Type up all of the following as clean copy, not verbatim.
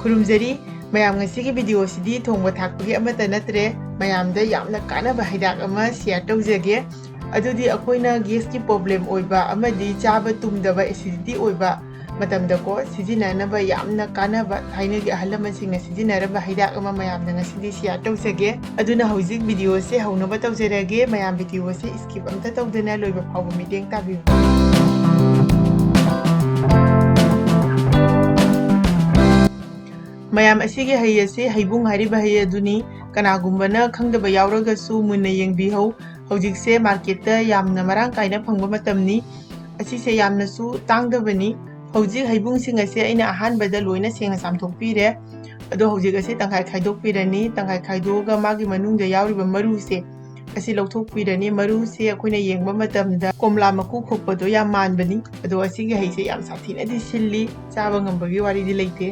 ꯈꯨꯔꯨꯝꯖꯔꯤ ꯃꯌꯥꯝ ꯉꯁꯤꯒꯤ ꯚꯤꯗꯤꯑꯣꯁꯤꯗꯤ ꯊꯣꯡꯕ ꯊꯥꯛꯄꯒꯤ ꯑꯃꯠꯇ ꯅꯠꯇ꯭ꯔꯦ ꯃꯌꯥꯝꯗ ꯌꯥꯝꯅ ꯀꯥꯟꯅꯕ ꯍꯤꯗꯥꯛ ꯑꯃ ꯁꯤꯌꯔ ꯇꯧꯖꯒꯦ ꯑꯗꯨꯗꯤ ꯑꯩꯈꯣꯏꯅ ꯒꯦꯁꯀꯤ ꯄ꯭ꯔꯣꯕ꯭ꯂꯦꯝ ꯑꯣꯏꯕ ꯑꯃꯗꯤ ꯆꯥꯕ ꯇꯨꯝꯗꯕ ꯑꯦꯁꯤꯗꯤꯇꯤ ꯑꯣꯏꯕ ꯃꯇꯝꯗꯀꯣ ꯁꯤꯖꯤꯟꯅꯅꯕ ꯌꯥꯝꯅ ꯀꯥꯟꯅꯕ ꯊꯥꯏꯅꯒꯤ ꯑꯍꯜ ꯂꯃꯟꯁꯤꯡꯅ ꯁꯤꯖꯤꯟꯅꯔꯝꯕ ꯍꯤꯗꯥꯛ ꯑꯃ ꯃꯌꯥꯝꯗ ꯉꯁꯤꯗꯤ ꯁꯤꯌꯔ ꯇꯧꯖꯒꯦ ꯑꯗꯨꯅ ꯍꯧꯖꯤꯛ ꯚꯤꯗꯤꯑꯣꯁꯦ ꯍꯧꯅꯕ ꯇꯧꯖꯔꯒꯦ ꯃꯌꯥꯝ ꯚꯤꯗꯤꯑꯣꯁꯦ ꯁ꯭ꯀꯤꯞ ꯑꯝꯇ ꯇꯧꯗꯅ ꯂꯣꯏꯕ ꯐꯥꯎꯕ ꯃꯤꯠꯌꯦꯡ ꯇꯥꯕꯤꯌꯨ ꯃꯌꯥꯝ ꯑꯁꯤꯒꯤ ꯍꯩ ꯑꯁꯤ ꯍꯩꯕꯨꯡ ꯍꯥꯏꯔꯤꯕ ꯍꯩ ꯑꯗꯨꯅꯤ ꯀꯅꯥꯒꯨꯝꯕꯅ ꯈꯪꯗꯕ ꯌꯥꯎꯔꯒꯁꯨ ꯃꯨꯟꯅ ꯌꯦꯡꯕꯤꯍꯧ ꯍꯧꯖꯤꯛꯁꯦ ꯃꯥꯔꯀꯦꯠꯇ ꯌꯥꯝꯅ ꯃꯔꯥꯡ ꯀꯥꯏꯅ ꯐꯪꯕ ꯃꯇꯝꯅꯤ ꯑꯁꯤꯁꯦ ꯌꯥꯝꯅꯁꯨ ꯇꯥꯡꯗꯕꯅꯤ ꯍꯧꯖꯤꯛ ꯍꯩꯕꯨꯡꯁꯤꯡ ꯑꯁꯦ ꯑꯩꯅ ꯑꯍꯥꯟꯕꯗ ꯂꯣꯏꯅ ꯁꯦꯡꯅ ꯆꯥꯝꯊꯣꯛꯄꯤꯔꯦ ꯑꯗꯣ ꯍꯧꯖꯤꯛ ꯑꯁꯤ ꯇꯪꯈꯥꯏ ꯈꯥꯏꯗꯣꯛꯄꯤꯔꯅꯤ ꯇꯪꯈꯥꯏ ꯈꯥꯏꯗꯣꯛꯑꯒ ꯃꯥꯒꯤ ꯃꯅꯨꯡꯗ ꯌꯥꯎꯔꯤꯕ ꯃꯔꯨꯁꯦ ꯑꯁꯤ ꯂꯧꯊꯣꯛꯄꯤꯔꯅꯤ ꯃꯔꯨꯁꯦ ꯑꯩꯈꯣꯏꯅ ꯌꯦꯡꯕ ꯃꯇꯝꯗ ꯀꯣꯝꯂꯥ ꯃꯀꯨ ꯈꯣꯛꯄꯗꯣ ꯌꯥꯝ ꯃꯥꯟꯕꯅꯤ ꯑꯗꯣ ꯑꯁꯤꯒꯤ ꯍꯩꯁꯦ ꯌꯥꯝ ꯁꯥꯊꯤꯅꯗꯤ ꯁꯤꯜꯂꯤ ꯆꯥꯕ ꯉꯝꯕꯒꯤ ꯋꯥꯔꯤꯗꯤ ꯂꯩꯇꯦ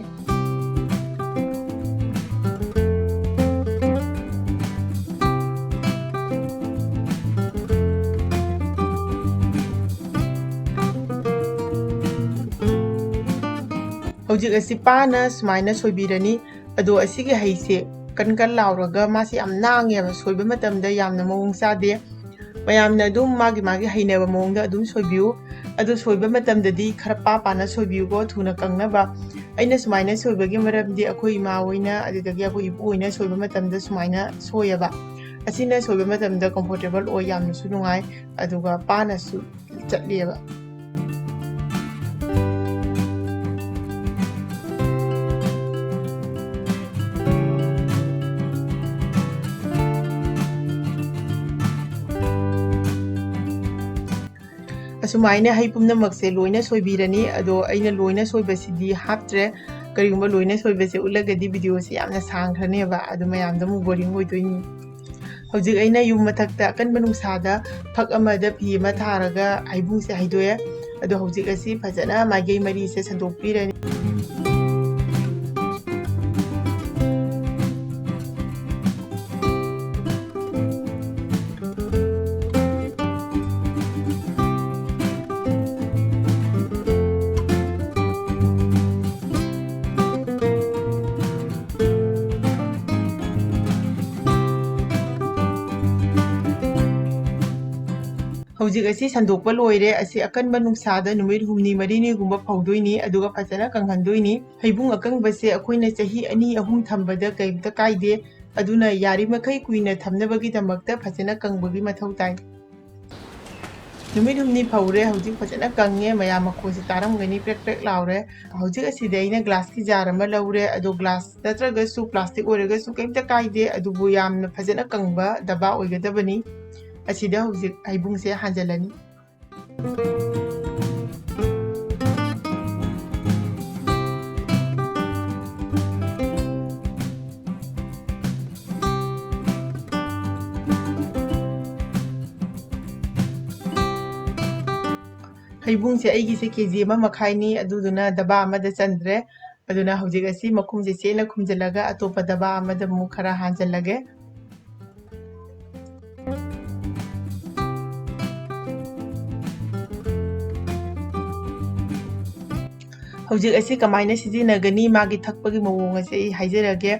ꯍꯧꯖꯤꯛ ꯑꯁꯤ ꯄꯥꯅ ꯁꯨꯃꯥꯏꯅ ꯁꯣꯏꯕꯤꯔꯅꯤ ꯑꯗꯣ ꯑꯁꯤꯒꯤ ꯍꯩꯁꯦ ꯀꯟ ꯀꯟ ꯂꯥꯎꯔꯒ ꯃꯥꯁꯦ ꯌꯥꯝ ꯅꯥꯡꯉꯦꯕ ꯁꯣꯏꯕ ꯃꯇꯝꯗ ꯌꯥꯝꯅ ꯃꯑꯣꯡ ꯆꯥꯗꯦ ꯃꯌꯥꯝꯅ ꯑꯗꯨꯝ ꯃꯥꯒꯤ ꯍꯩꯅꯕ ꯃꯑꯣꯡꯗ ꯑꯗꯨꯝ ꯁꯣꯏꯕꯤꯌꯨ ꯑꯗꯣ ꯁꯣꯏꯕ ꯃꯇꯝꯗꯗꯤ ꯈꯔ ꯄꯥꯅ ꯁꯣꯏꯕꯤꯌꯨꯀꯣ ꯊꯨꯅ ꯀꯪꯅꯕ ꯑꯩꯅ ꯁꯨꯃꯥꯏꯅ ꯁꯣꯏꯕꯒꯤ ꯃꯔꯝꯗꯤ ꯑꯩꯈꯣꯏ ꯏꯃꯥ ꯍꯣꯏꯅ ꯑꯗꯨꯗꯒꯤ ꯑꯩꯈꯣꯏ ꯏꯄꯨ ꯍꯣꯏꯅ ꯁꯣꯏꯕ ꯃꯇꯝꯗ ꯁꯨꯃꯥꯏꯅ ꯁꯣꯏꯌꯦꯕ ꯑꯁꯤꯅ ꯁꯣꯏꯕ ꯃꯇꯝꯗ ꯀꯝꯐꯣꯔꯇꯦꯕꯜ ꯑꯣꯏ ꯌꯥꯝꯅꯁꯨ ꯅꯨꯡꯉꯥꯏ ꯑꯗꯨꯒ ꯄꯥꯅꯁꯨ ꯆꯠꯂꯦꯕ ꯑꯁꯨꯃꯥꯏꯅ ꯍꯩ ꯄꯨꯝꯅꯃꯛꯁꯦ ꯂꯣꯏꯅ ꯁꯣꯏꯕꯤꯔꯅꯤ ꯑꯗꯣ ꯑꯩꯅ ꯂꯣꯏꯅ ꯁꯣꯏꯕꯁꯤꯗꯤ ꯍꯥꯞꯇ꯭ꯔꯦ ꯀꯔꯤꯒꯨꯝꯕ ꯂꯣꯏꯅ ꯁꯣꯏꯕꯁꯦ ꯎꯠꯂꯒꯗꯤ ꯚꯤꯗꯤꯑꯣꯁꯦ ꯌꯥꯝꯅ ꯁꯥꯡꯈ꯭ꯔꯅꯦꯕ ꯑꯗꯨ ꯃꯌꯥꯝꯗ ꯑꯃꯨꯛ ꯕꯣꯔꯤꯡ ꯑꯣꯏꯗꯣꯏꯅꯤ ꯍꯧꯖꯤꯛ ꯑꯩꯅ ꯌꯨꯝ ꯃꯊꯛꯇ ꯑꯀꯟꯕ ꯅꯨꯡꯁꯥꯗ ꯐꯛ ꯑꯃꯗ ꯐꯤ ꯑꯃ ꯊꯥꯔꯒ ꯍꯩꯕꯨꯡꯁꯦ ꯍꯩꯗꯣꯛꯑꯦ ꯑꯗꯣ ꯍꯧꯖꯤꯛ ꯑꯁꯤ ꯐꯖꯅ ꯃꯥꯏꯀꯩ ꯃꯔꯤꯁꯦ ꯁꯟꯗꯣꯛꯄꯤꯔꯅꯤ ꯍꯧꯖꯤꯛ ꯑꯁꯤ ꯁꯟꯗꯣꯛꯄ ꯂꯣꯏꯔꯦ ꯑꯁꯤ ꯑꯀꯟꯕ ꯅꯨꯡꯁꯥꯗ ꯅꯨꯃꯤꯠ ꯍꯨꯝꯅꯤ ꯃꯔꯤꯅꯤꯒꯨꯝꯕ ꯐꯧꯗꯣꯏꯅꯤ ꯑꯗꯨꯒ ꯐꯖꯅ ꯀꯪꯍꯟꯗꯣꯏꯅꯤ ꯍꯩꯕꯨꯡ ꯑꯀꯪꯕꯁꯦ ꯑꯩꯈꯣꯏꯅ ꯆꯍꯤ 2-3 ꯊꯝꯕꯗ ꯀꯩꯝꯇ ꯀꯥꯏꯗꯦ ꯑꯗꯨꯅ ꯌꯥꯔꯤꯃꯈꯩ ꯀꯨꯏꯅ ꯊꯝꯅꯕꯒꯤꯗꯃꯛꯇ ꯐꯖꯅ ꯀꯪꯕꯒꯤ ꯃꯊꯧ ꯇꯥꯏ ꯅꯨꯃꯤꯠ ꯍꯨꯝꯅꯤ ꯐꯧꯔꯦ ꯍꯧꯖꯤꯛ ꯐꯖꯅ ꯀꯪꯉꯦ ꯃꯌꯥꯝ ꯃꯈꯣꯟꯁꯦ ꯇꯥꯔꯝꯒꯅꯤ ꯄ꯭ꯔꯦꯛ ꯄ꯭ꯔꯦꯛ ꯂꯥꯎꯔꯦ ꯍꯧꯖꯤꯛ ꯑꯁꯤꯗ ꯑꯩꯅ ꯒ꯭ꯂꯥꯁꯀꯤ ꯖꯥꯔ ꯑꯃ ꯂꯧꯔꯦ ꯑꯗꯣ ꯒ꯭ꯂꯥꯁ ꯅꯠꯇ꯭ꯔꯒꯁꯨ ꯄ꯭ꯂꯥꯁꯇꯤꯛ ꯑꯣꯏꯔꯒꯁꯨ ꯀꯩꯝꯇ ꯀꯥꯏꯗꯦ ꯑꯗꯨꯕꯨ ꯌꯥꯝꯅ ꯐꯖꯅ ꯀꯪꯕ ꯗꯕꯥ ꯑꯣꯏꯒꯗꯕꯅꯤ ꯑꯁꯤꯗ ꯍꯧꯖꯤꯛ ꯍꯩꯕꯨꯡꯁꯦ ꯍꯥꯟꯖꯜꯂꯅꯤ ꯍꯩꯕꯨꯡꯁꯦ ꯑꯩꯒꯤꯁꯦ KG 1.5ꯅꯤ ꯑꯗꯨꯗꯨꯅ ꯗꯕꯥ ꯑꯃꯗ ꯆꯟꯗ꯭ꯔꯦ ꯑꯗꯨꯅ ꯍꯧꯖꯤꯛ ꯑꯁꯤ ꯃꯈꯨꯝꯁꯦ ꯆꯦꯠꯅ ꯈꯨꯝꯖꯤꯜꯂꯒ ꯑꯇꯣꯞꯄ ꯗꯕꯥ ꯑꯃꯗ ꯑꯃꯨꯛ ꯈꯔ ꯍꯥꯟꯖꯜꯂꯒꯦ ꯍꯧꯖꯤꯛ ꯑꯁꯤ ꯀꯃꯥꯏꯅ ꯁꯤꯖꯤꯟꯅꯒꯅꯤ ꯃꯥꯒꯤ ꯊꯛꯄꯒꯤ ꯃꯑꯣꯡ ꯑꯁꯤ ꯑꯩ ꯍꯥꯏꯖꯔꯒꯦ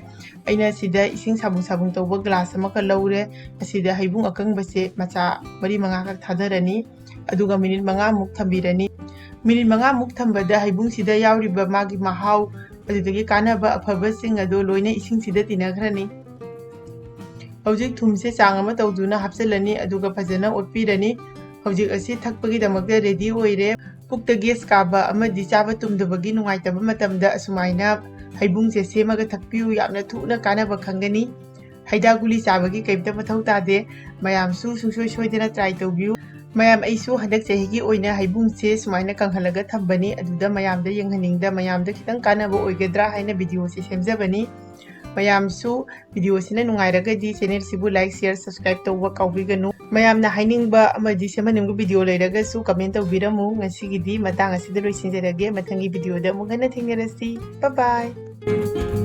ꯑꯩꯅ ꯁꯤꯗ ꯏꯁꯤꯡ ꯁꯥꯕꯨꯡ ꯇꯧꯕ ꯒ꯭ꯂꯥꯁ ꯑꯃꯈꯛ ꯂꯧꯔꯦ ꯑꯁꯤꯗ ꯍꯩꯕꯨꯡ ꯑꯀꯪꯕꯁꯦ ꯃꯆꯥ 4-5 ꯈꯛ ꯊꯥꯗꯔꯅꯤ ꯑꯗꯨꯒ ꯃꯤꯅꯤꯠ 5 ꯊꯝꯕꯤꯔꯅꯤ ꯃꯤꯅꯤꯠ 5 ꯊꯝꯕꯗ ꯍꯩꯕꯨꯡꯁꯤꯗ ꯌꯥꯎꯔꯤꯕ ꯃꯥꯒꯤ ꯃꯍꯥꯎ ꯑꯗꯨꯗꯒꯤ ꯀꯥꯟꯅꯕ ꯑꯐꯕꯁꯤꯡ ꯑꯗꯨ ꯂꯣꯏꯅ ꯏꯁꯤꯡꯁꯤꯗ ꯇꯤꯟꯅꯈ꯭ꯔꯅꯤ ꯍꯧꯖꯤꯛ ꯊꯨꯝꯁꯦ ꯆꯥꯡ ꯑꯃ ꯇꯧꯗꯨꯅ ꯍꯥꯞꯆꯤꯜꯂꯅꯤ ꯑꯗꯨꯒ ꯐꯖꯅ ꯑꯣꯠꯄꯤꯔꯅꯤ ꯍꯧꯖꯤꯛ ꯑꯁꯤ ꯊꯛꯄꯒꯤꯗꯃꯛꯇ ꯔꯦꯗꯤ ꯑꯣꯏꯔꯦ ꯄꯨꯛꯇ ꯒꯦꯁ ꯀꯥꯕ ꯑꯃꯗꯤ ꯆꯥꯕ ꯇꯨꯝꯗꯕꯒꯤ ꯅꯨꯡꯉꯥꯏꯇꯕ ꯃꯇꯝꯗ ꯑꯁꯨꯃꯥꯏꯅ ꯍꯩꯕꯨꯡꯁꯦ ꯁꯦꯝꯃꯒ ꯊꯛꯄꯤꯌꯨ ꯌꯥꯝꯅ ꯊꯨꯅ ꯀꯥꯟꯅꯕ ꯈꯪꯒꯅꯤ ꯍꯩꯗꯥ ꯒꯨꯂꯤ ꯆꯥꯕꯒꯤ ꯀꯩꯝꯇ ꯃꯊꯧ ꯇꯥꯗꯦ ꯃꯌꯥꯝꯁꯨ ꯁꯨꯡꯁꯣꯏ ꯁꯣꯏꯗꯅ ꯇ꯭ꯔꯥꯏ ꯇꯧꯕꯤꯌꯨ ꯃꯌꯥꯝ ꯑꯩꯁꯨ ꯍꯟꯗꯛ ꯆꯍꯤꯒꯤ ꯑꯣꯏꯅ ꯍꯩꯕꯨꯡꯁꯦ ꯁꯨꯃꯥꯏꯅ ꯀꯪꯍꯜꯂꯒ ꯊꯝꯕꯅꯤ ꯑꯗꯨꯗ ꯃꯌꯥꯝꯗ ꯌꯦꯡꯍꯟꯅꯤꯡꯗ ꯃꯌꯥꯝꯗ ꯈꯤꯇꯪ ꯀꯥꯟꯅꯕ ꯑꯣꯏꯒꯗ꯭ꯔꯥ ꯍꯥꯏꯅ ꯚꯤꯗꯤꯑꯣꯁꯦ ꯁꯦꯝꯖꯕꯅꯤ ꯃꯌꯥꯝꯁꯨ ꯚꯤꯗꯤꯑꯣꯁꯤꯅ ꯅꯨꯡꯉꯥꯏꯔꯒꯗꯤ ꯆꯦꯅꯦꯜꯁꯤꯕꯨ ꯂꯥꯏꯛ ꯁꯦꯌꯔ ꯁꯕꯁꯀ꯭ꯔꯥꯏꯕ ꯇꯧꯕ ꯀꯥꯎꯕꯤꯒꯅꯨ ꯃꯌꯥꯝꯅ ꯍꯥꯏꯅꯤꯡꯕ ꯑꯃꯗꯤ ꯁꯦꯝꯍꯟꯅꯤꯡꯕ ꯚꯤꯗꯤꯑꯣ ꯂꯩꯔꯒꯁꯨ ꯀꯃꯦꯟ ꯇꯧꯕꯤꯔꯝꯃꯨ ꯉꯁꯤꯒꯤꯗꯤ ꯃꯇꯥꯡ ꯑꯁꯤꯗ ꯂꯣꯏꯁꯤꯟꯖꯔꯒꯦ ꯃꯊꯪꯒꯤ ꯚꯤꯗꯤꯑꯣꯗ ꯑꯃꯨꯛ ꯍꯟꯅ ꯊꯦꯡꯅꯔꯁꯤ ꯕꯥꯏ ꯕꯥꯏ